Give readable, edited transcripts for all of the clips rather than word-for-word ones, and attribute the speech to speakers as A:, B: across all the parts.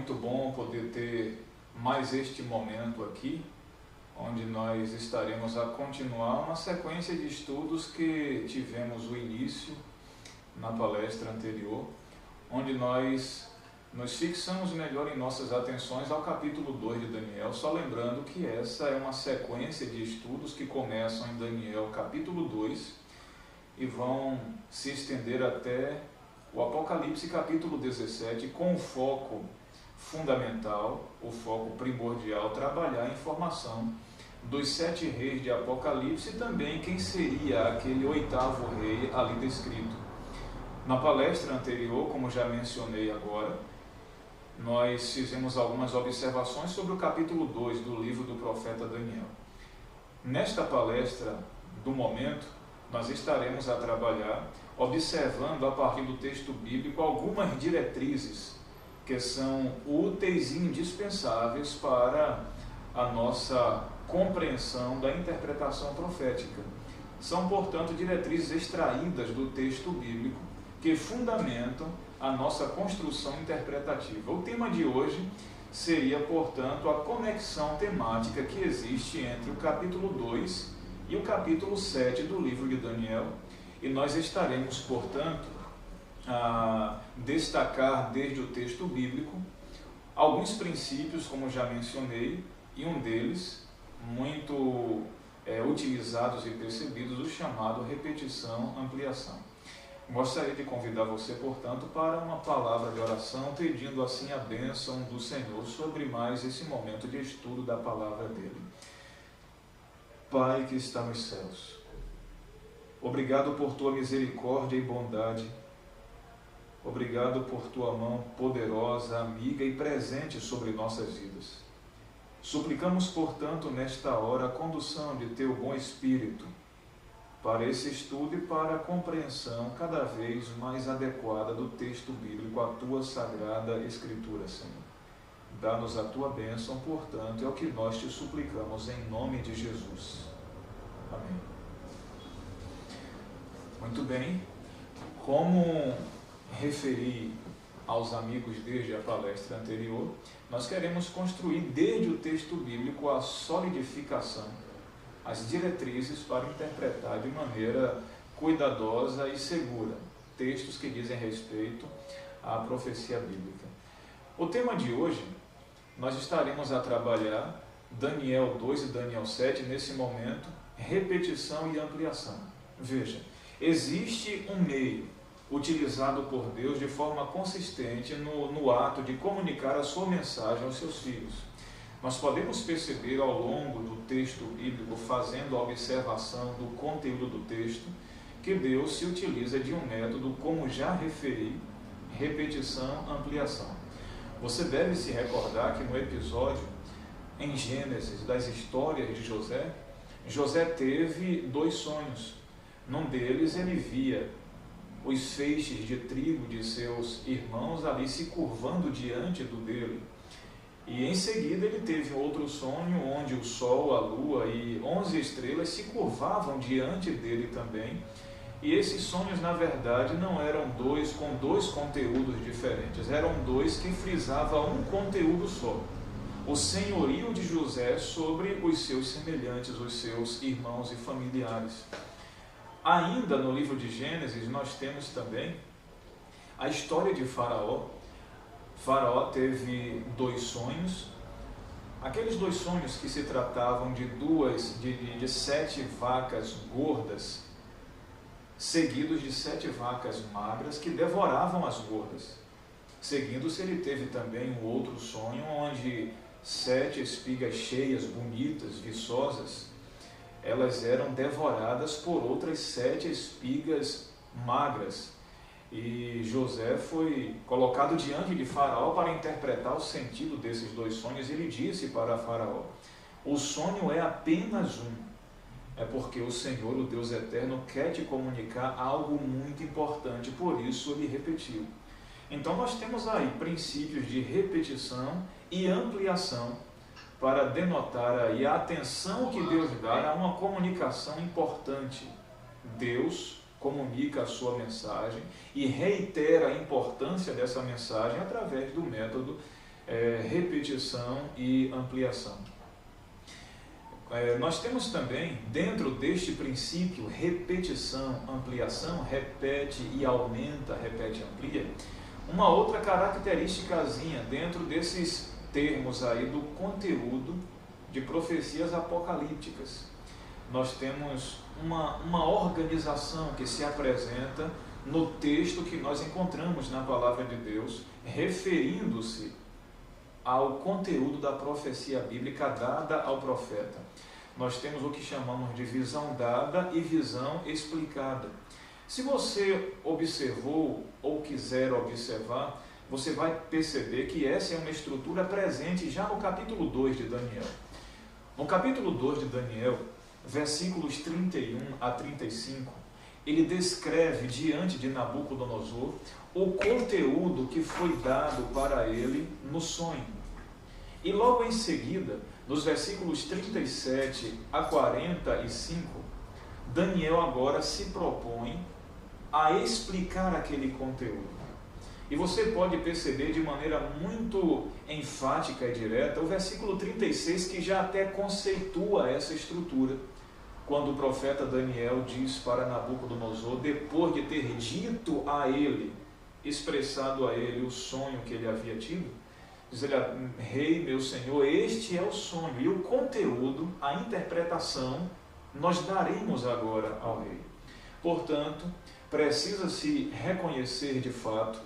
A: muito bom poder ter mais este momento aqui, onde nós estaremos a continuar uma sequência de estudos que tivemos o início na palestra anterior, onde nós nos fixamos melhor em nossas atenções ao capítulo 2 de Daniel, só lembrando que essa é uma sequência de estudos que começam em Daniel capítulo 2 e vão se estender até o Apocalipse capítulo 17, com o foco fundamental, o foco primordial, trabalhar a informação dos 7 reis de Apocalipse e também quem seria aquele 8º rei ali descrito. Na palestra anterior, como já mencionei agora, nós fizemos algumas observações sobre o capítulo 2 do livro do profeta Daniel. Nesta palestra do momento, nós estaremos a trabalhar observando a partir do texto bíblico algumas diretrizes que são úteis e indispensáveis para a nossa compreensão da interpretação profética. São, portanto, diretrizes extraídas do texto bíblico que fundamentam a nossa construção interpretativa. O tema de hoje seria, portanto, a conexão temática que existe entre o capítulo 2 e o capítulo 7 do livro de Daniel, e nós estaremos, portanto, a destacar desde o texto bíblico alguns princípios, como já mencionei, e um deles, muito utilizados e percebidos, o chamado repetição-ampliação. Gostaria de convidar você, portanto, para uma palavra de oração, pedindo assim a bênção do Senhor sobre mais esse momento de estudo da palavra dele. Pai que está nos céus, obrigado por tua misericórdia e bondade, obrigado por tua mão poderosa, amiga e presente sobre nossas vidas. Suplicamos, portanto, nesta hora a condução de teu bom Espírito para esse estudo e para a compreensão cada vez mais adequada do texto bíblico, a tua sagrada Escritura, Senhor. Dá-nos a tua bênção, portanto, é o que nós te suplicamos em nome de Jesus. Amém. Muito bem, como referi aos amigos desde a palestra anterior, nós queremos construir desde o texto bíblico a solidificação, as diretrizes para interpretar de maneira cuidadosa e segura textos que dizem respeito à profecia bíblica. O tema de hoje, nós estaremos a trabalhar Daniel 2 e Daniel 7, nesse momento, repetição e ampliação. Veja, existe um meio utilizado por Deus de forma consistente no ato de comunicar a sua mensagem aos seus filhos. Nós podemos perceber ao longo do texto bíblico, fazendo a observação do conteúdo do texto, que Deus se utiliza de um método, como já referi, repetição, ampliação. Você deve se recordar que no episódio, em Gênesis, das histórias de José, José teve 2 sonhos. Num deles ele via os feixes de trigo de seus irmãos ali se curvando diante do dele. E em seguida ele teve outro sonho onde o sol, a lua e 11 estrelas se curvavam diante dele também. E esses sonhos, na verdade, não eram 2 com 2 conteúdos diferentes, eram 2 que frisavam um conteúdo só: o senhorio de José sobre os seus semelhantes, os seus irmãos e familiares. Ainda no livro de Gênesis, nós temos também a história de Faraó. Faraó teve 2 sonhos. Aqueles 2 sonhos que se tratavam de 7 vacas gordas, seguidos de 7 vacas magras que devoravam as gordas. Seguindo-se, ele teve também um outro sonho onde 7 espigas cheias, bonitas, viçosas, elas eram devoradas por outras 7 espigas magras. E José foi colocado diante de Faraó para interpretar o sentido desses 2 sonhos. Ele disse para Faraó: o sonho é apenas um. É porque o Senhor, o Deus eterno, quer te comunicar algo muito importante, por isso ele repetiu. Então nós temos aí princípios de repetição e ampliação para denotar aí a atenção que Deus dá a uma comunicação importante. Deus comunica a sua mensagem e reitera a importância dessa mensagem através do método repetição e ampliação. Nós temos também, dentro deste princípio, repetição, ampliação, repete e aumenta, repete e amplia, uma outra característicazinha dentro desses termos aí do conteúdo de profecias apocalípticas. Nós temos uma organização que se apresenta no texto que nós encontramos na Palavra de Deus, referindo-se ao conteúdo da profecia bíblica dada ao profeta. Nós temos o que chamamos de visão dada e visão explicada. Se você observou ou quiser observar, você vai perceber que essa é uma estrutura presente já no capítulo 2 de Daniel. No capítulo 2 de Daniel, versículos 31 a 35, ele descreve diante de Nabucodonosor o conteúdo que foi dado para ele no sonho. E logo em seguida, nos versículos 37 a 45, Daniel agora se propõe a explicar aquele conteúdo. E você pode perceber de maneira muito enfática e direta o versículo 36, que já até conceitua essa estrutura, quando o profeta Daniel diz para Nabucodonosor, depois de ter dito a ele, expressado a ele o sonho que ele havia tido, diz ele: rei, meu senhor, este é o sonho, e o conteúdo, a interpretação, nós daremos agora ao rei. Portanto, precisa-se reconhecer de fato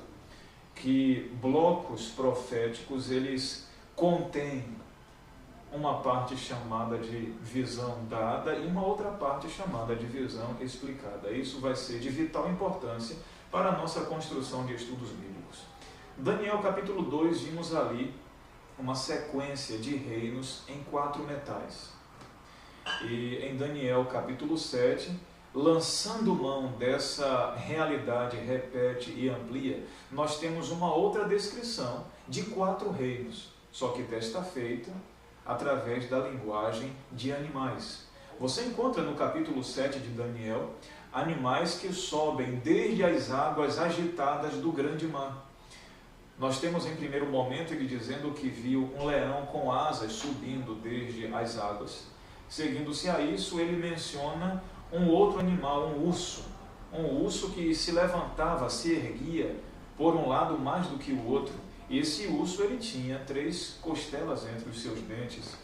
A: que blocos proféticos, eles contêm uma parte chamada de visão dada e uma outra parte chamada de visão explicada. Isso vai ser de vital importância para a nossa construção de estudos bíblicos. Daniel capítulo 2, vimos ali uma sequência de reinos em 4 metais. E em Daniel capítulo 7, lançando mão dessa realidade repete e amplia, nós temos uma outra descrição de 4 reinos, só que desta feita através da linguagem de animais. Você encontra no capítulo 7 de Daniel animais que sobem desde as águas agitadas do grande mar. Nós temos em primeiro momento ele dizendo que viu um leão com asas subindo desde as águas. Seguindo-se a isso, ele menciona um outro animal, um urso que se levantava, se erguia por um lado mais do que o outro. Esse urso ele tinha 3 costelas entre os seus dentes.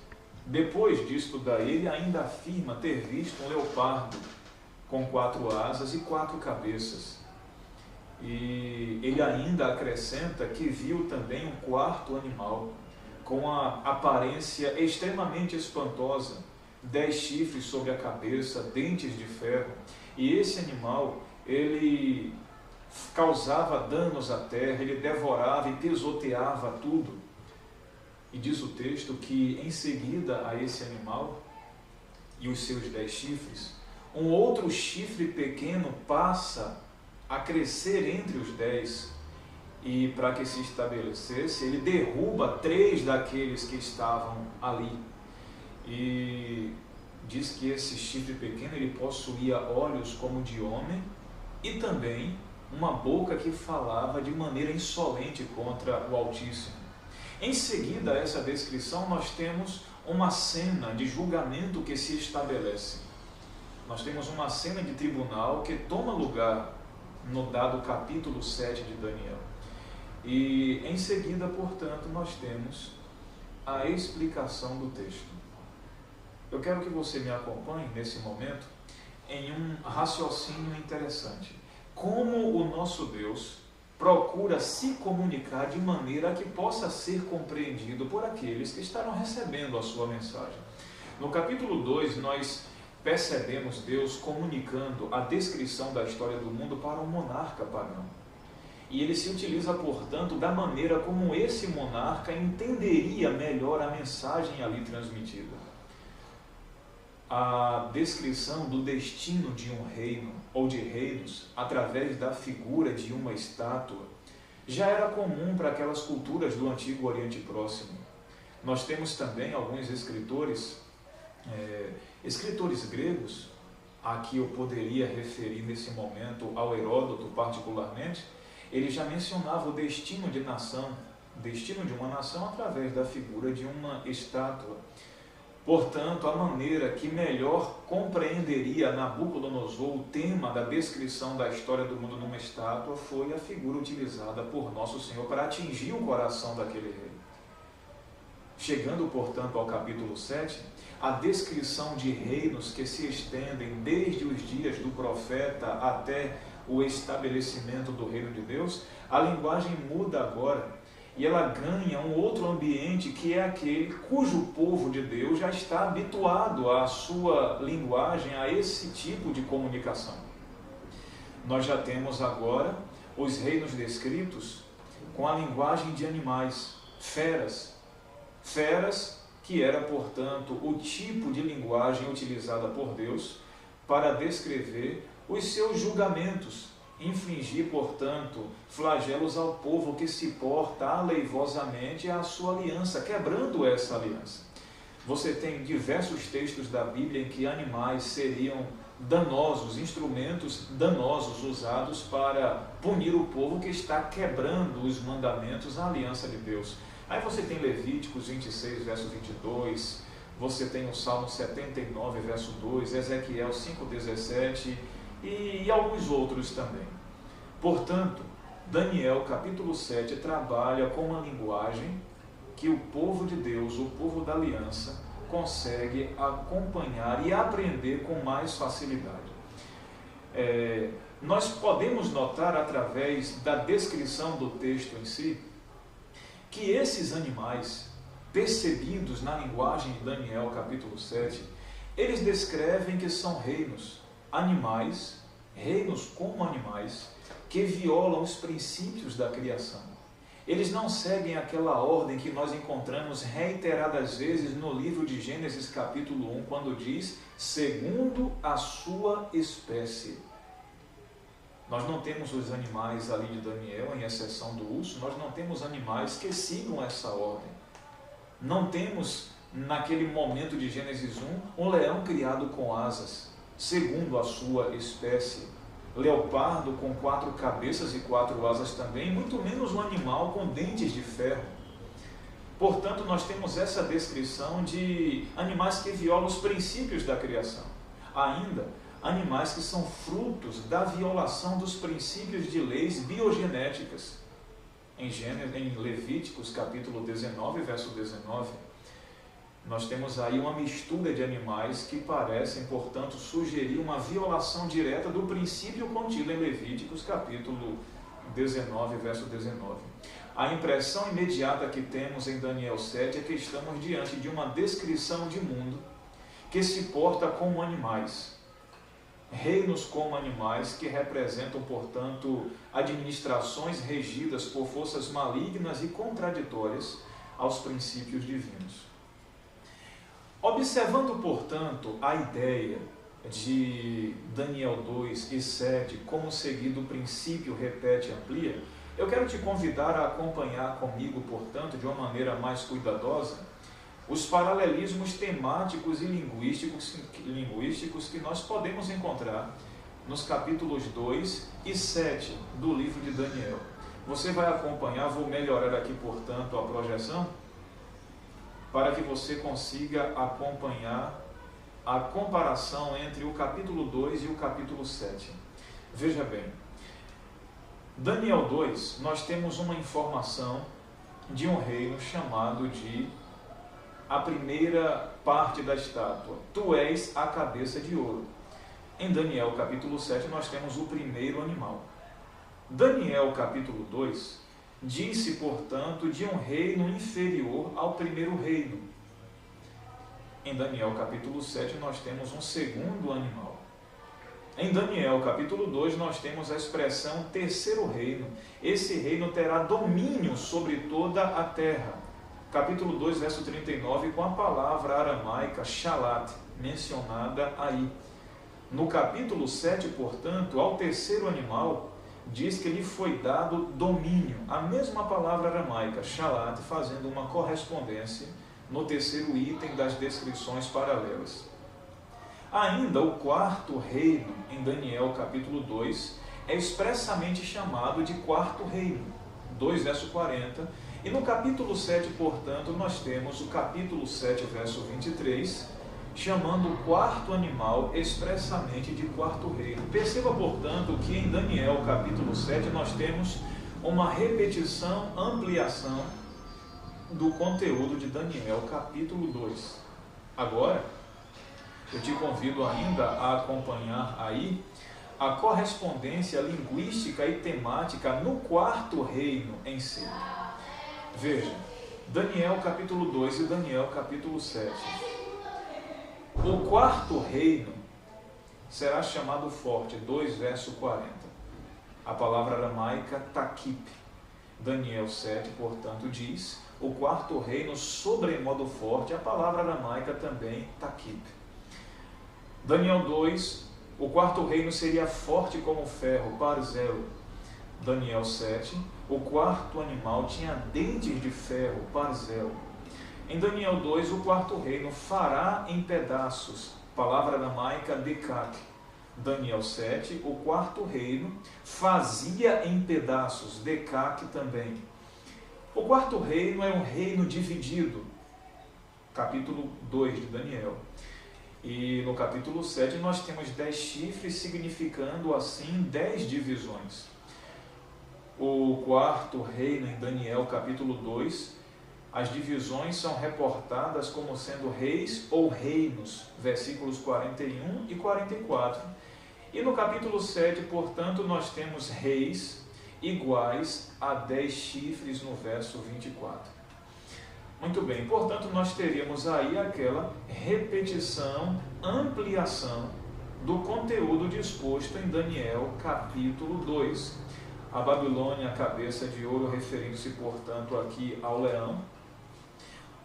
A: Depois disto daí, ele ainda afirma ter visto um leopardo com 4 asas e 4 cabeças. E ele ainda acrescenta que viu também um 4º animal com a aparência extremamente espantosa, 10 chifres sobre a cabeça, dentes de ferro. E esse animal, ele causava danos à terra, ele devorava e pisoteava tudo. E diz o texto que em seguida a esse animal e os seus 10 chifres, um outro chifre pequeno passa a crescer entre os 10, e para que se estabelecesse, ele derruba 3 daqueles que estavam ali. E diz que esse chifre pequeno ele possuía olhos como de homem e também uma boca que falava de maneira insolente contra o Altíssimo. Em seguida a essa descrição, nós temos uma cena de julgamento que se estabelece. Nós temos uma cena de tribunal que toma lugar no dado capítulo 7 de Daniel. E em seguida, portanto, nós temos a explicação do texto. Eu quero que você me acompanhe nesse momento em um raciocínio interessante. Como o nosso Deus procura se comunicar de maneira que possa ser compreendido por aqueles que estarão recebendo a sua mensagem. No capítulo 2, nós percebemos Deus comunicando a descrição da história do mundo para um monarca pagão. E ele se utiliza, portanto, da maneira como esse monarca entenderia melhor a mensagem ali transmitida. A descrição do destino de um reino ou de reinos através da figura de uma estátua já era comum para aquelas culturas do Antigo Oriente Próximo. Nós temos também alguns escritores gregos, a que eu poderia referir nesse momento ao Heródoto particularmente. Ele já mencionava o destino de nação destino de uma nação através da figura de uma estátua. Portanto, a maneira que melhor compreenderia Nabucodonosor o tema da descrição da história do mundo numa estátua foi a figura utilizada por Nosso Senhor para atingir o coração daquele rei. Chegando, portanto, ao capítulo 7, a descrição de reinos que se estendem desde os dias do profeta até o estabelecimento do reino de Deus, a linguagem muda agora e ela ganha um outro ambiente que é aquele cujo povo de Deus já está habituado à sua linguagem, a esse tipo de comunicação. Nós já temos agora os reinos descritos com a linguagem de animais, feras. Feras que era, portanto, o tipo de linguagem utilizada por Deus para descrever os seus julgamentos, infligir, portanto, flagelos ao povo que se porta aleivosamente à sua aliança, quebrando essa aliança. Você tem diversos textos da Bíblia em que animais seriam danosos, instrumentos danosos usados para punir o povo que está quebrando os mandamentos, a aliança de Deus. Aí você tem Levíticos 26, verso 22, você tem o Salmo 79, verso 2, Ezequiel 5,17 e alguns outros também. Portanto, Daniel capítulo 7 trabalha com uma linguagem que o povo de Deus, o povo da aliança, consegue acompanhar e aprender com mais facilidade. Nós podemos notar através da descrição do texto em si, que esses animais, percebidos na linguagem de Daniel capítulo 7, eles descrevem que são reinos, animais, reinos como animais, que violam os princípios da criação. Eles não seguem aquela ordem que nós encontramos reiteradas vezes no livro de Gênesis capítulo 1, quando diz, segundo a sua espécie. Nós não temos os animais ali de Daniel, em exceção do urso, nós não temos animais que sigam essa ordem. Não temos, naquele momento de Gênesis 1, um leão criado com asas, segundo a sua espécie. Leopardo com 4 cabeças e 4 asas também, muito menos um animal com dentes de ferro. Portanto, nós temos essa descrição de animais que violam os princípios da criação. Ainda, animais que são frutos da violação dos princípios de leis biogenéticas. Em Levíticos, capítulo 19, verso 19, nós temos aí uma mistura de animais que parecem, portanto, sugerir uma violação direta do princípio contido em Levíticos, capítulo 19, verso 19. A impressão imediata que temos em Daniel 7 é que estamos diante de uma descrição de mundo que se porta como animais. Reinos como animais que representam, portanto, administrações regidas por forças malignas e contraditórias aos princípios divinos. Observando, portanto, a ideia de Daniel 2 e 7 como seguido o princípio repete e amplia, eu quero te convidar a acompanhar comigo, portanto, de uma maneira mais cuidadosa, os paralelismos temáticos e linguísticos que nós podemos encontrar nos capítulos 2 e 7 do livro de Daniel. Você vai acompanhar, vou melhorar aqui, portanto, a projeção, para que você consiga acompanhar a comparação entre o capítulo 2 e o capítulo 7. Veja bem, Daniel 2, nós temos uma informação de um reino chamado de a primeira parte da estátua. Tu és a cabeça de ouro. Em Daniel capítulo 7 nós temos o primeiro animal. Daniel capítulo 2 disse, portanto, de um reino inferior ao primeiro reino. Em Daniel capítulo 7 nós temos um segundo animal. Em Daniel capítulo 2 nós temos a expressão terceiro reino. Esse reino terá domínio sobre toda a terra. Capítulo 2, verso 39, com a palavra aramaica shalat, mencionada aí. No capítulo 7, portanto, ao terceiro animal, diz que lhe foi dado domínio. A mesma palavra aramaica, shalat, fazendo uma correspondência no terceiro item das descrições paralelas. Ainda o quarto reino, em Daniel capítulo 2, é expressamente chamado de quarto reino. 2, verso 40, E no capítulo 7, portanto, nós temos o capítulo 7, verso 23, chamando o quarto animal expressamente de quarto reino. Perceba, portanto, que em Daniel, capítulo 7, nós temos uma repetição, ampliação do conteúdo de Daniel, capítulo 2. Agora, eu te convido ainda a acompanhar aí a correspondência linguística e temática no quarto reino em si. Veja, Daniel capítulo 2 e Daniel capítulo 7. O quarto reino será chamado forte, 2 verso 40. A palavra aramaica takip. Daniel 7, portanto, diz, o quarto reino sobremodo forte, a palavra aramaica também takip. Daniel 2, o quarto reino seria forte como ferro, barzelo. Daniel 7, o quarto animal tinha dentes de ferro, barzelo. Em Daniel 2, o quarto reino fará em pedaços, palavra aramaica dekak. Daniel 7, o quarto reino fazia em pedaços, dekak também. O quarto reino é um reino dividido, capítulo 2 de Daniel. E no capítulo 7 nós temos 10 chifres, significando assim 10 divisões. O quarto reino em Daniel capítulo 2, as divisões são reportadas como sendo reis ou reinos, versículos 41 e 44. E no capítulo 7, portanto, nós temos reis iguais a 10 chifres no verso 24. Muito bem, portanto, nós teríamos aí aquela repetição, ampliação do conteúdo disposto em Daniel capítulo 2. A Babilônia, a cabeça de ouro, referindo-se, portanto, aqui ao leão.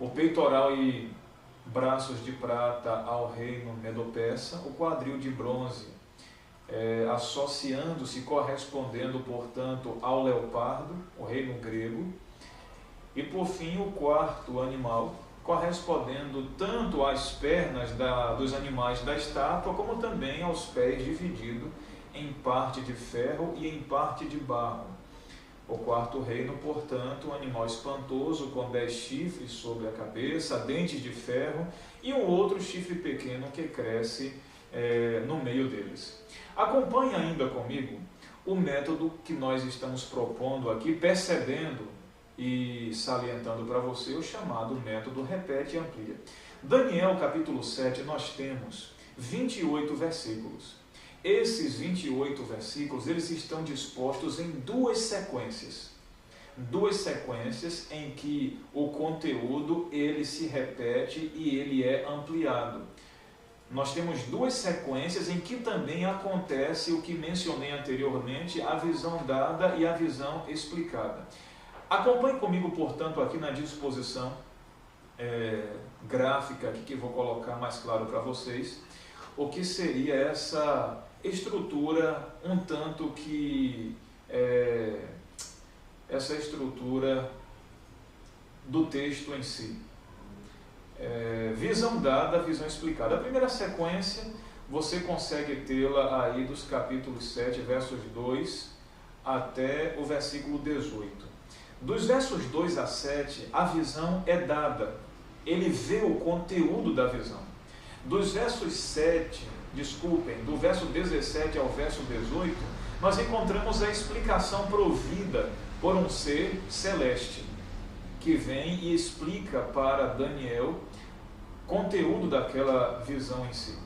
A: O peitoral e braços de prata ao reino medo-persa. O quadril de bronze, associando-se, correspondendo, portanto, ao leopardo, o reino grego. E, por fim, o quarto animal, correspondendo tanto às pernas dos animais da estátua, como também aos pés, dividido em parte de ferro e em parte de barro. O quarto reino, portanto, um animal espantoso, com 10 chifres sobre a cabeça, dentes de ferro, e um outro chifre pequeno que cresce no meio deles. Acompanhe ainda comigo o método que nós estamos propondo aqui, percebendo e salientando para você o chamado método repete e amplia. Daniel capítulo 7, nós temos 28 versículos. Esses 28 versículos, eles estão dispostos em duas sequências em que o conteúdo ele se repete e ele é ampliado. Nós temos duas sequências em que também acontece o que mencionei anteriormente, a visão dada e a visão explicada. Acompanhe comigo, portanto, aqui na disposição gráfica aqui, que vou colocar mais claro para vocês, o que seria essa estrutura, um tanto que essa estrutura do texto em si. Visão dada, visão explicada. A primeira sequência, você consegue tê-la aí dos capítulos 7, versos 2 até o versículo 18. Dos versos 2 a 7, a visão é dada. Ele vê o conteúdo da visão. Do verso 17 ao verso 18, nós encontramos a explicação provida por um ser celeste, que vem e explica para Daniel o conteúdo daquela visão em si.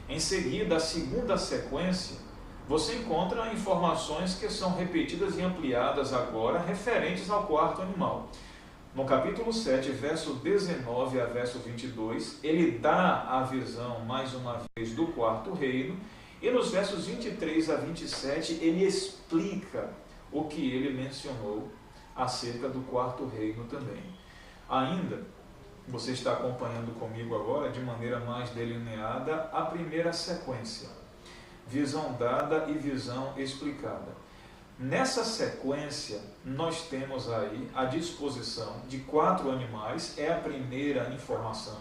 A: Em seguida, a segunda sequência, você encontra informações que são repetidas e ampliadas agora, referentes ao quarto animal. No capítulo 7, verso 19 a verso 22, ele dá a visão, mais uma vez, do quarto reino, e nos versos 23 a 27, ele explica o que ele mencionou acerca do quarto reino também. Ainda, você está acompanhando comigo agora, de maneira mais delineada, a primeira sequência. Visão dada e visão explicada. Nessa sequência, nós temos aí a disposição de 4 animais, é a primeira informação.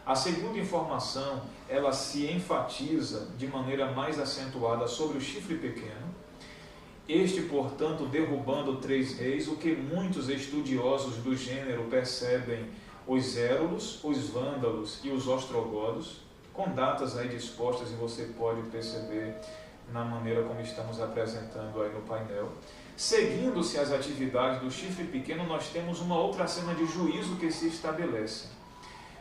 A: A segunda informação, ela se enfatiza de maneira mais acentuada sobre o chifre pequeno. Este, portanto, derrubando 3 reis, o que muitos estudiosos do gênero percebem os Érulos, os Vândalos e os Ostrogodos, com datas aí dispostas, e você pode perceber na maneira como estamos apresentando aí no painel. Seguindo-se as atividades do chifre pequeno, nós temos uma outra cena de juízo que se estabelece.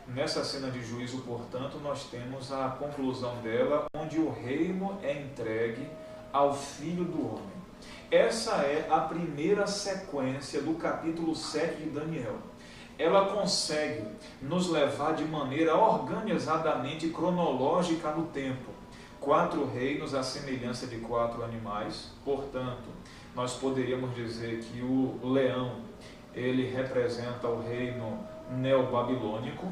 A: Nessa cena de juízo, portanto, nós temos a conclusão dela, onde o reino é entregue ao Filho do Homem. Essa é a primeira sequência do capítulo 7 de Daniel. Ela consegue nos levar de maneira organizadamente cronológica no tempo. 4 reinos à semelhança de 4 animais. Portanto, nós poderíamos dizer que o leão, ele representa o reino neobabilônico.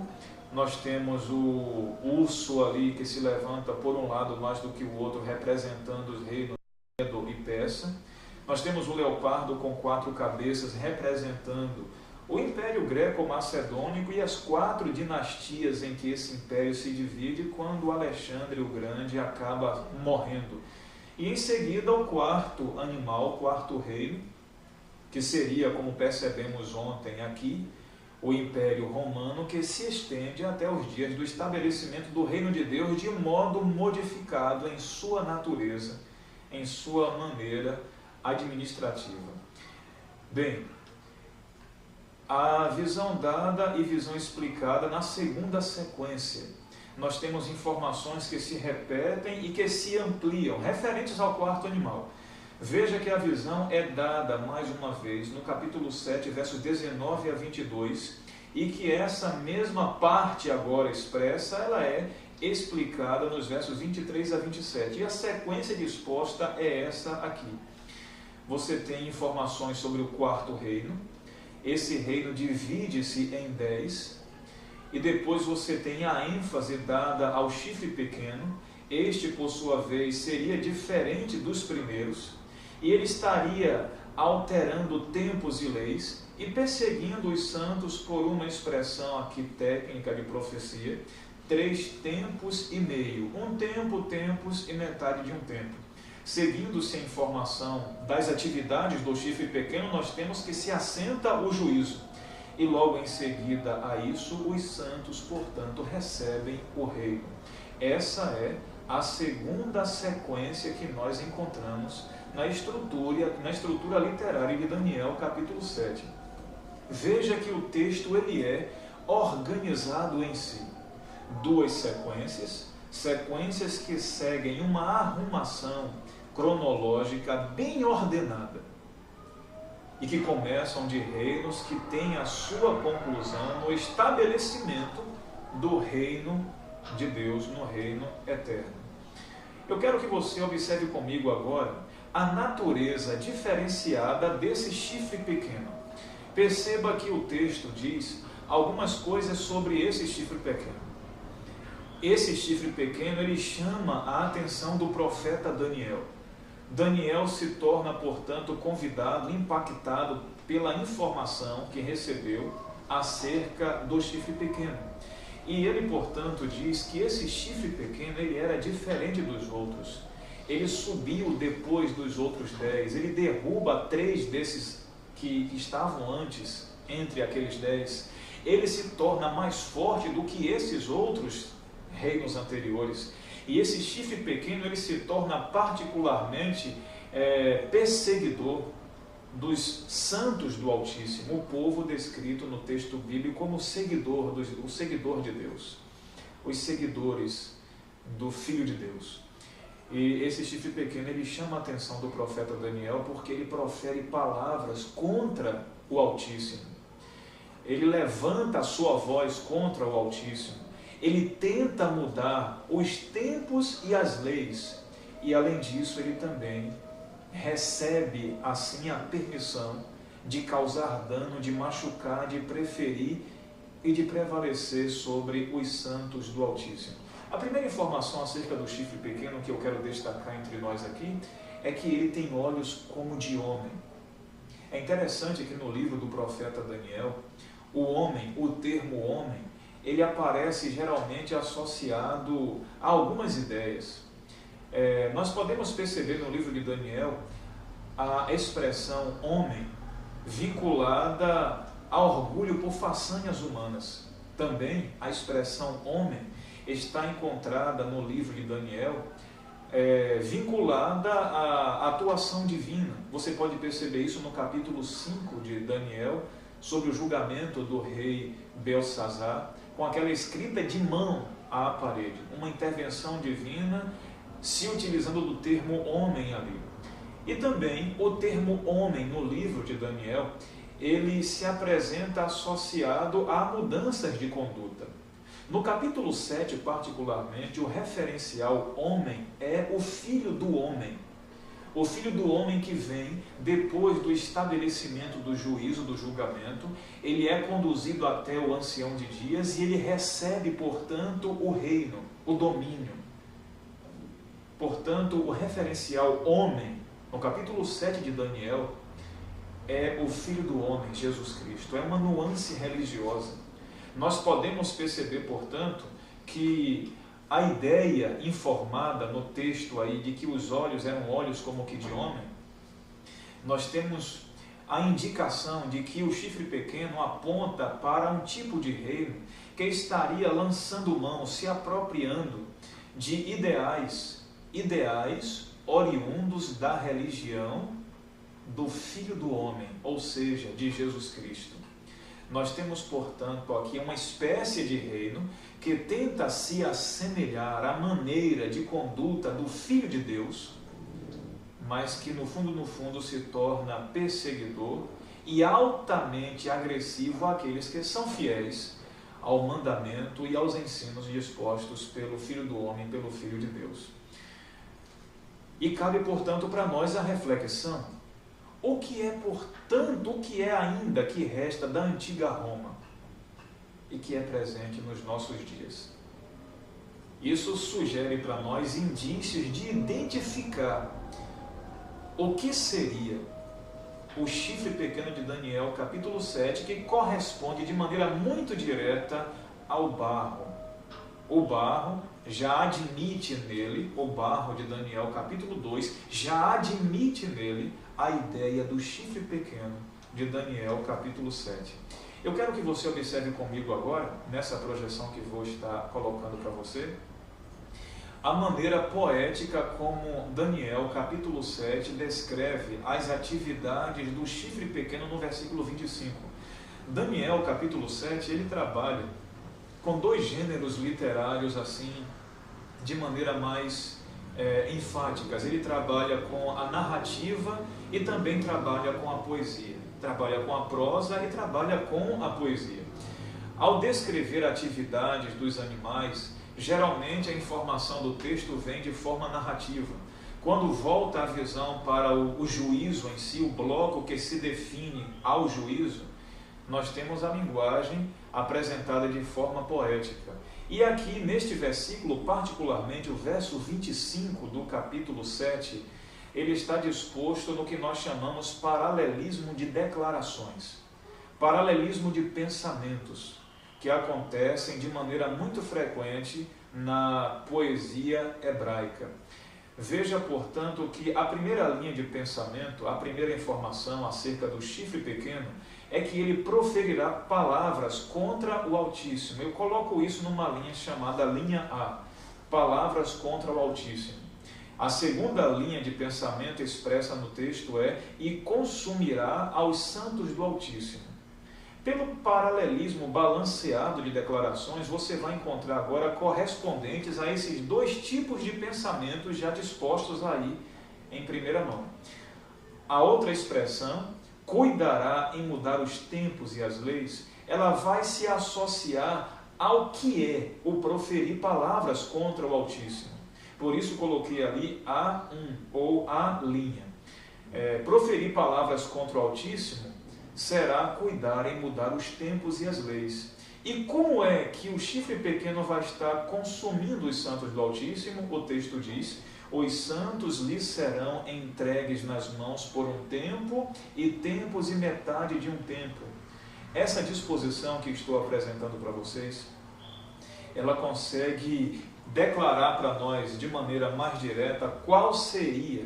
A: Nós temos o urso ali que se levanta por um lado mais do que o outro, representando os reinos Medo e Persa. Nós temos o leopardo com 4 cabeças, representando o Império Greco-Macedônico e as 4 dinastias em que esse império se divide quando Alexandre o Grande acaba morrendo. E em seguida o 4º animal, o 4º reino, que seria, como percebemos ontem aqui, o Império Romano, que se estende até os dias do estabelecimento do Reino de Deus de modo modificado em sua natureza, em sua maneira administrativa. Bem, a visão dada e visão explicada na segunda sequência. Nós temos informações que se repetem e que se ampliam, referentes ao 4º animal. Veja que a visão é dada, mais uma vez, no capítulo 7, versos 19 a 22, e que essa mesma parte agora expressa, ela é explicada nos versos 23 a 27. E a sequência disposta é essa aqui. Você tem informações sobre o 4º reino. Esse reino divide-se em 10. E depois você tem a ênfase dada ao chifre pequeno. Este, por sua vez, seria diferente dos primeiros. E ele estaria alterando tempos e leis e perseguindo os santos por uma expressão aqui técnica de profecia, 3 tempos e meio, 1 tempo, tempos e metade de 1 tempo. Seguindo-se a informação das atividades do chifre pequeno, nós temos que se assenta o juízo. E logo em seguida a isso, os santos, portanto, recebem o reino. Essa é a segunda sequência que nós encontramos na estrutura literária de Daniel, capítulo 7. Veja que o texto ele é organizado em si. 2 sequências que seguem uma arrumação cronológica bem ordenada e que começam de reinos que têm a sua conclusão no estabelecimento do reino de Deus, no reino eterno. Eu quero que você observe comigo agora a natureza diferenciada desse chifre pequeno. Perceba que o texto diz algumas coisas sobre esse chifre pequeno. Esse chifre pequeno, ele chama a atenção do profeta Daniel. Daniel se torna, portanto, convidado, impactado pela informação que recebeu acerca do chifre pequeno. E ele, portanto, diz que esse chifre pequeno, ele era diferente dos outros. Ele subiu depois dos outros 10, ele derruba 3 desses que estavam antes, entre aqueles 10. Ele se torna mais forte do que esses outros reinos anteriores. E esse chifre pequeno, ele se torna particularmente perseguidor dos santos do Altíssimo, o povo descrito no texto bíblico como o seguidor de Deus, os seguidores do Filho de Deus. E esse chifre pequeno, ele chama a atenção do profeta Daniel porque ele profere palavras contra o Altíssimo. Ele levanta a sua voz contra o Altíssimo. Ele tenta mudar os tempos e as leis. E além disso, ele também recebe assim a permissão de causar dano, de machucar, de preferir e de prevalecer sobre os santos do Altíssimo. A primeira informação acerca do chifre pequeno que eu quero destacar entre nós aqui é que ele tem olhos como de homem. É interessante que no livro do profeta Daniel, o homem, o termo homem, ele aparece geralmente associado a algumas ideias. Nós podemos perceber no livro de Daniel a expressão homem vinculada a orgulho por façanhas humanas. Também a expressão homem está encontrada no livro de Daniel, vinculada à atuação divina. Você pode perceber isso no capítulo 5 de Daniel, sobre o julgamento do rei Belsazar, com aquela escrita de mão à parede, uma intervenção divina, se utilizando do termo homem ali. E também o termo homem no livro de Daniel, ele se apresenta associado a mudanças de conduta. No capítulo 7, particularmente, o referencial homem é o filho do homem. O filho do homem que vem depois do estabelecimento do juízo, do julgamento, ele é conduzido até o ancião de dias e ele recebe, portanto, o reino, o domínio. Portanto, o referencial homem, no capítulo 7 de Daniel, é o Filho do Homem, Jesus Cristo. É uma nuance religiosa. Nós podemos perceber, portanto, que a ideia informada no texto aí de que os olhos eram olhos como que de homem, nós temos a indicação de que o chifre pequeno aponta para um tipo de reino que estaria lançando mão, se apropriando de ideais oriundos da religião do Filho do Homem, ou seja, de Jesus Cristo. Nós temos, portanto, aqui uma espécie de reino que tenta se assemelhar à maneira de conduta do Filho de Deus, mas que no fundo se torna perseguidor e altamente agressivo àqueles que são fiéis ao mandamento e aos ensinos dispostos pelo Filho do Homem, pelo Filho de Deus. E cabe, portanto, para nós a reflexão: o que é ainda que resta da antiga Roma e que é presente nos nossos dias? Isso sugere para nós indícios de identificar o que seria o chifre pequeno de Daniel, capítulo 7, que corresponde de maneira muito direta ao barro. O barro já admite nele, o barro de Daniel, capítulo 2, já admite nele a ideia do chifre pequeno de Daniel, capítulo 7. Eu quero que você observe comigo agora, nessa projeção que vou estar colocando para você, a maneira poética como Daniel, capítulo 7, descreve as atividades do chifre pequeno no versículo 25. Daniel, capítulo 7, ele trabalha com dois gêneros literários assim, de maneira mais enfáticas. Ele trabalha com a narrativa e também trabalha com a poesia. Trabalha com a prosa e trabalha com a poesia. Ao descrever atividades dos animais, geralmente a informação do texto vem de forma narrativa. Quando volta a visão para o juízo em si, o bloco que se define ao juízo, nós temos a linguagem apresentada de forma poética. E aqui, neste versículo, particularmente o verso 25 do capítulo 7, ele está disposto no que nós chamamos paralelismo de declarações, paralelismo de pensamentos, que acontecem de maneira muito frequente na poesia hebraica. Veja, portanto, que a primeira linha de pensamento, a primeira informação acerca do chifre pequeno, é que ele proferirá palavras contra o Altíssimo. Eu coloco isso numa linha chamada linha A, palavras contra o Altíssimo. A segunda linha de pensamento expressa no texto é: e consumirá aos santos do Altíssimo. Pelo paralelismo balanceado de declarações, você vai encontrar agora correspondentes a esses dois tipos de pensamentos já dispostos aí em primeira mão. A outra expressão, cuidará em mudar os tempos e as leis, ela vai se associar ao que é o proferir palavras contra o Altíssimo. Por isso coloquei ali A1 ou A linha. Proferir palavras contra o Altíssimo será cuidar em mudar os tempos e as leis. E como é que o chifre pequeno vai estar consumindo os santos do Altíssimo? O texto diz: os santos lhes serão entregues nas mãos por um tempo, e tempos e metade de um tempo. Essa disposição que estou apresentando para vocês, ela consegue declarar para nós de maneira mais direta qual seria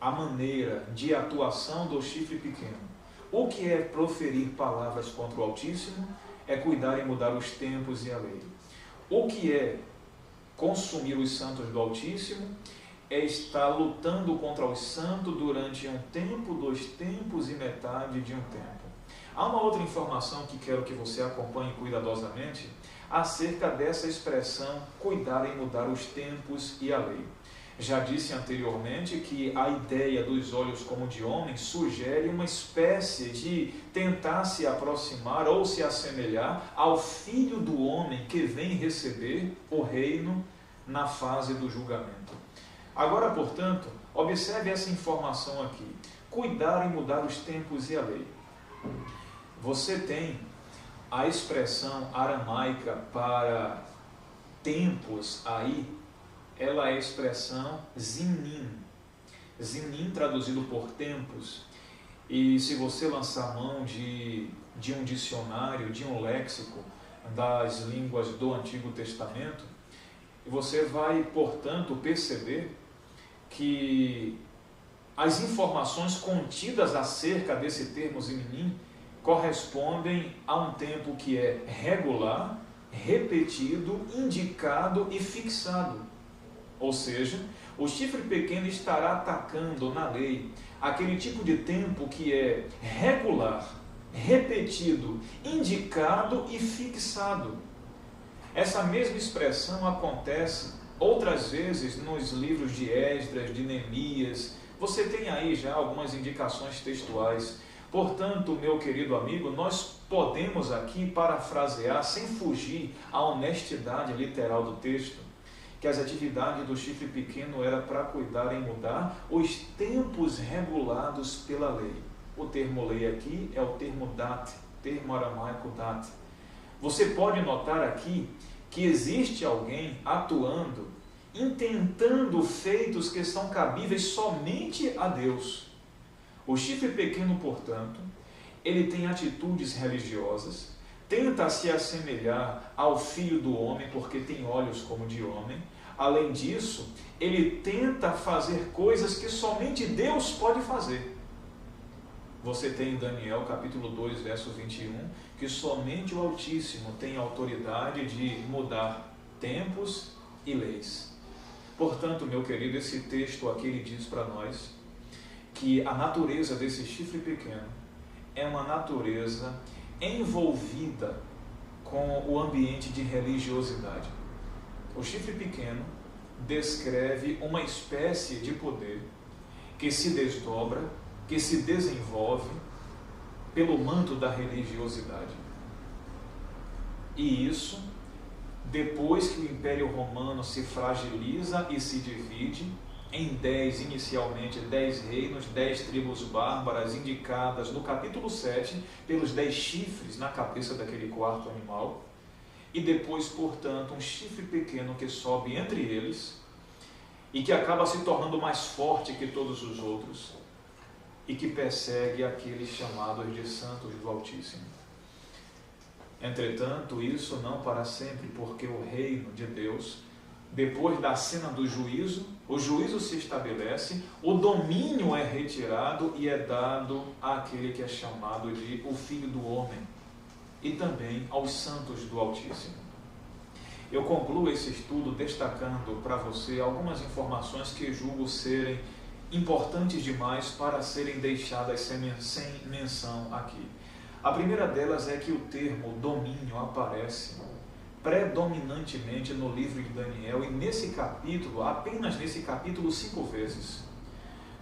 A: a maneira de atuação do chifre pequeno. O que é proferir palavras contra o Altíssimo é cuidar e mudar os tempos e a lei. O que é consumir os santos do Altíssimo é estar lutando contra os santos durante um tempo, 2 tempos e metade de um tempo. Há uma outra informação que quero que você acompanhe cuidadosamente acerca dessa expressão cuidar e mudar os tempos e a lei. Já disse anteriormente que a ideia dos olhos como de homem sugere uma espécie de tentar se aproximar ou se assemelhar ao Filho do Homem que vem receber o reino na fase do julgamento. Agora, portanto, observe essa informação aqui. Cuidar e mudar os tempos e a lei. Você tem a expressão aramaica para tempos aí, ela é a expressão zinim. Zinim traduzido por tempos. E se você lançar mão de um dicionário, de um léxico das línguas do Antigo Testamento, você vai, portanto, perceber que as informações contidas acerca desse termo zinim correspondem a um tempo que é regular, repetido, indicado e fixado. Ou seja, o chifre pequeno estará atacando na lei aquele tipo de tempo que é regular, repetido, indicado e fixado. Essa mesma expressão acontece outras vezes nos livros de Esdras, de Neemias. Você tem aí já algumas indicações textuais. Portanto, meu querido amigo, nós podemos aqui parafrasear, sem fugir à honestidade literal do texto, que as atividades do chifre pequeno era para cuidar em mudar os tempos regulados pela lei. O termo lei aqui é o termo dat, termo aramaico dat. Você pode notar aqui que existe alguém atuando, intentando feitos que são cabíveis somente a Deus. O chifre pequeno, portanto, ele tem atitudes religiosas, tenta se assemelhar ao Filho do Homem, porque tem olhos como de homem. Além disso, ele tenta fazer coisas que somente Deus pode fazer. Você tem em Daniel, capítulo 2, verso 21, que somente o Altíssimo tem autoridade de mudar tempos e leis. Portanto, meu querido, esse texto aqui ele diz para nós que a natureza desse chifre pequeno é uma natureza envolvida com o ambiente de religiosidade. O chifre pequeno descreve uma espécie de poder que se desdobra, que se desenvolve pelo manto da religiosidade. E isso, depois que o Império Romano se fragiliza e se divide em 10, inicialmente 10 reinos, 10 tribos bárbaras indicadas no capítulo 7 pelos 10 chifres na cabeça daquele quarto animal, e depois, portanto, um chifre pequeno que sobe entre eles e que acaba se tornando mais forte que todos os outros e que persegue aqueles chamados de santos do Altíssimo. Entretanto, isso não para sempre, porque o reino de Deus, depois da cena do juízo, o juízo se estabelece, o domínio é retirado e é dado àquele que é chamado de o Filho do Homem e também aos santos do Altíssimo. Eu concluo esse estudo destacando para você algumas informações que julgo serem importantes demais para serem deixadas sem menção aqui. A primeira delas é que o termo domínio aparece predominantemente no livro de Daniel e nesse capítulo, apenas nesse capítulo 5 vezes.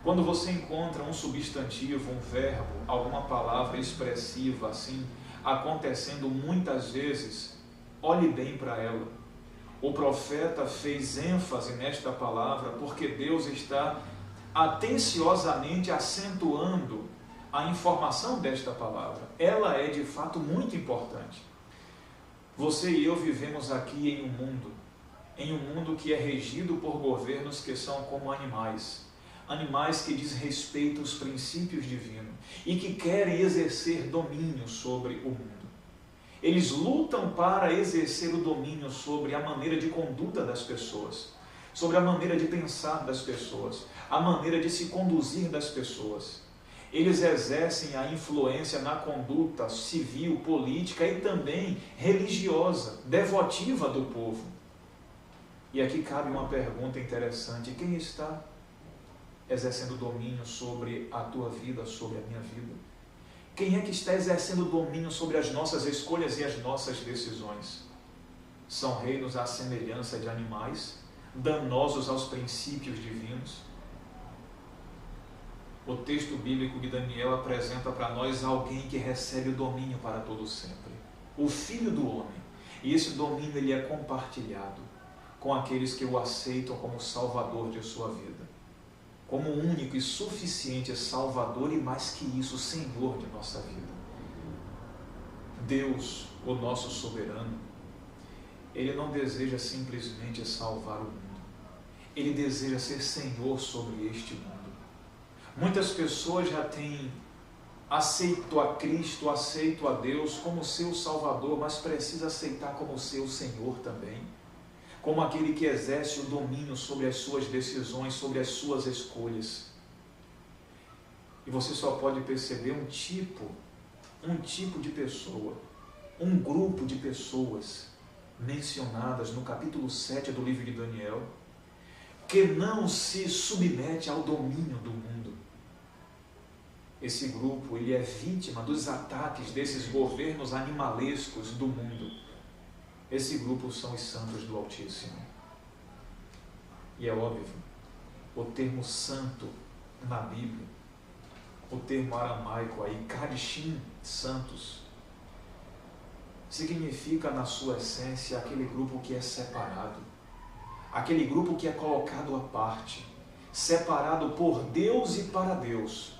A: Quando você encontra um substantivo, um verbo, alguma palavra expressiva assim, acontecendo muitas vezes, olhe bem para ela. O profeta fez ênfase nesta palavra porque Deus está atenciosamente acentuando a informação desta palavra. Ela é de fato muito importante. Você e eu vivemos aqui em um mundo que é regido por governos que são como animais que desrespeitam os princípios divinos e que querem exercer domínio sobre o mundo. Eles lutam para exercer o domínio sobre a maneira de conduta das pessoas. sobre a maneira de pensar das pessoas, a maneira de se conduzir das pessoas. Eles exercem a influência na conduta civil, política e também religiosa, devotiva do povo. E aqui cabe uma pergunta interessante: quem está exercendo domínio sobre a tua vida, sobre a minha vida? Quem é que está exercendo domínio sobre as nossas escolhas e as nossas decisões? São reinos à semelhança de animais, danosos aos princípios divinos? O texto bíblico de Daniel apresenta para nós alguém que recebe o domínio para todo sempre, o Filho do Homem. E esse domínio ele é compartilhado com aqueles que o aceitam como Salvador de sua vida, como único e suficiente Salvador e, mais que isso, Senhor de nossa vida. Deus, o nosso soberano, Ele não deseja simplesmente salvar o mundo. Ele deseja ser Senhor sobre este mundo. Muitas pessoas já têm aceito a Cristo, aceito a Deus como seu Salvador, mas precisa aceitar como seu Senhor também, como aquele que exerce o domínio sobre as suas decisões, sobre as suas escolhas. E você só pode perceber um tipo de pessoa, um grupo de pessoas mencionadas no capítulo 7 do livro de Daniel, que não se submete ao domínio do mundo. Esse grupo ele é vítima dos ataques desses governos animalescos do mundo. Esse grupo são os santos do Altíssimo. E é óbvio, o termo santo na Bíblia, o termo aramaico aí, Kadishim, santos, significa na sua essência aquele grupo que é separado, aquele grupo que é colocado à parte, separado por Deus e para Deus,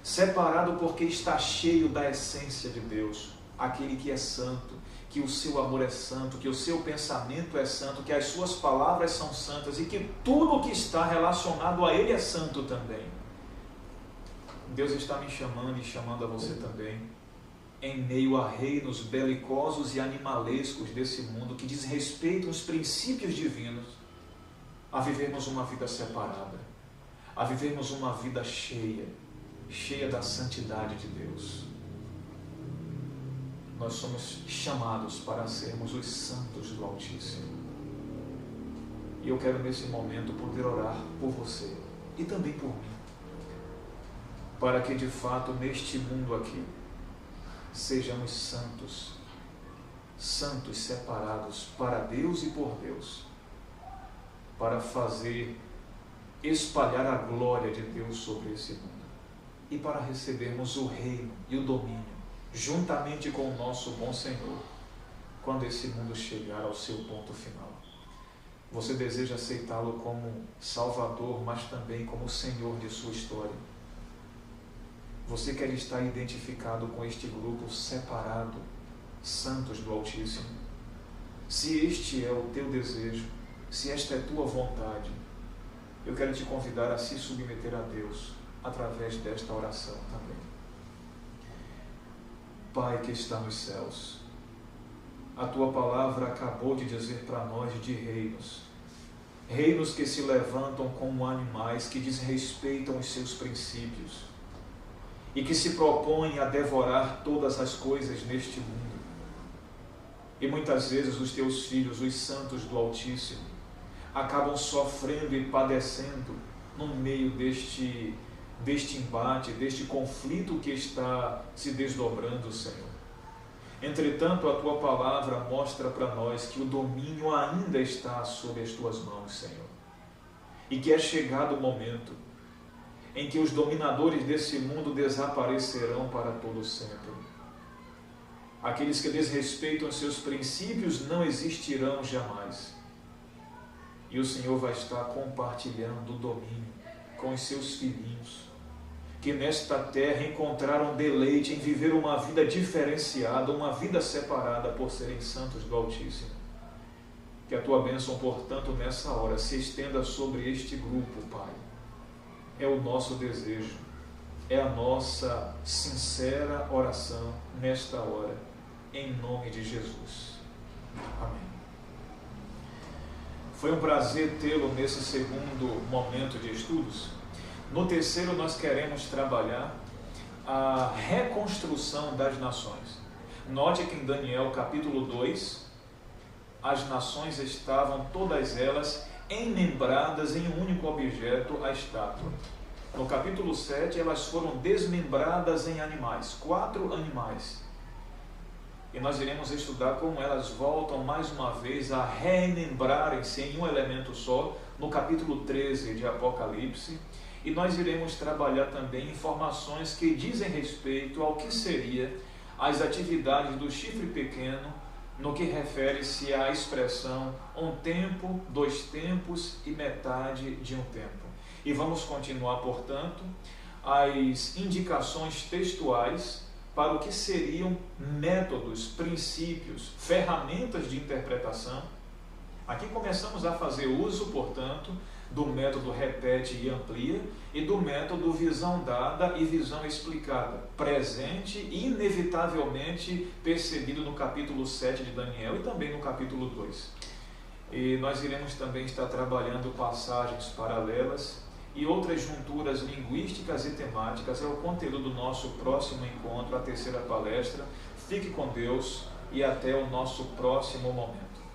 A: separado porque está cheio da essência de Deus, aquele que é santo, que o seu amor é santo, que o seu pensamento é santo, que as suas palavras são santas e que tudo o que está relacionado a Ele é santo também. Deus está me chamando e chamando a você também, em meio a reinos belicosos e animalescos desse mundo que desrespeitam os princípios divinos, a vivermos uma vida separada, a vivermos uma vida cheia da santidade de Deus. Nós somos chamados para sermos os santos do Altíssimo. E eu quero nesse momento poder orar por você e também por mim, para que de fato neste mundo aqui sejamos santos, santos separados para Deus e por Deus, para espalhar a glória de Deus sobre esse mundo e para recebermos o reino e o domínio juntamente com o nosso bom Senhor quando esse mundo chegar ao seu ponto final. Você deseja aceitá-lo como Salvador, mas também como Senhor de sua história? Você quer estar identificado com este grupo separado, santos do Altíssimo? Se este é o teu desejo, se esta é tua vontade, eu quero te convidar a se submeter a Deus através desta oração também. Pai que está nos céus, a tua palavra acabou de dizer para nós de reinos que se levantam como animais, que desrespeitam os seus princípios e que se propõem a devorar todas as coisas neste mundo. E muitas vezes os teus filhos, os santos do Altíssimo, acabam sofrendo e padecendo no meio deste embate, deste conflito que está se desdobrando, Senhor. Entretanto, a tua palavra mostra para nós que o domínio ainda está sob as tuas mãos, Senhor, e que é chegado o momento em que os dominadores desse mundo desaparecerão para todo sempre. Aqueles que desrespeitam seus princípios não existirão jamais. E o Senhor vai estar compartilhando o domínio com os seus filhinhos, que nesta terra encontraram deleite em viver uma vida diferenciada, uma vida separada por serem santos do Altíssimo. Que a tua bênção, portanto, nessa hora se estenda sobre este grupo, Pai. É o nosso desejo, é a nossa sincera oração nesta hora, em nome de Jesus. Amém. Foi um prazer tê-lo nesse segundo momento de estudos. No terceiro, nós queremos trabalhar a reconstrução das nações. Note que em Daniel capítulo 2, as nações estavam todas elas enmembradas em um único objeto, a estátua. No capítulo 7, elas foram desmembradas em animais, 4 animais. E nós iremos estudar como elas voltam mais uma vez a remembrarem-se em um elemento só, no capítulo 13 de Apocalipse. E nós iremos trabalhar também informações que dizem respeito ao que seria as atividades do chifre pequeno, no que refere-se à expressão um tempo, 2 tempos e metade de um tempo. E vamos continuar, portanto, as indicações textuais para o que seriam métodos, princípios, ferramentas de interpretação. Aqui começamos a fazer uso, portanto, do método repete e amplia e do método visão dada e visão explicada, presente e inevitavelmente percebido no capítulo 7 de Daniel e também no capítulo 2. E nós iremos também estar trabalhando passagens paralelas e outras junturas linguísticas e temáticas. É o conteúdo do nosso próximo encontro, a terceira palestra. Fique com Deus e até o nosso próximo momento.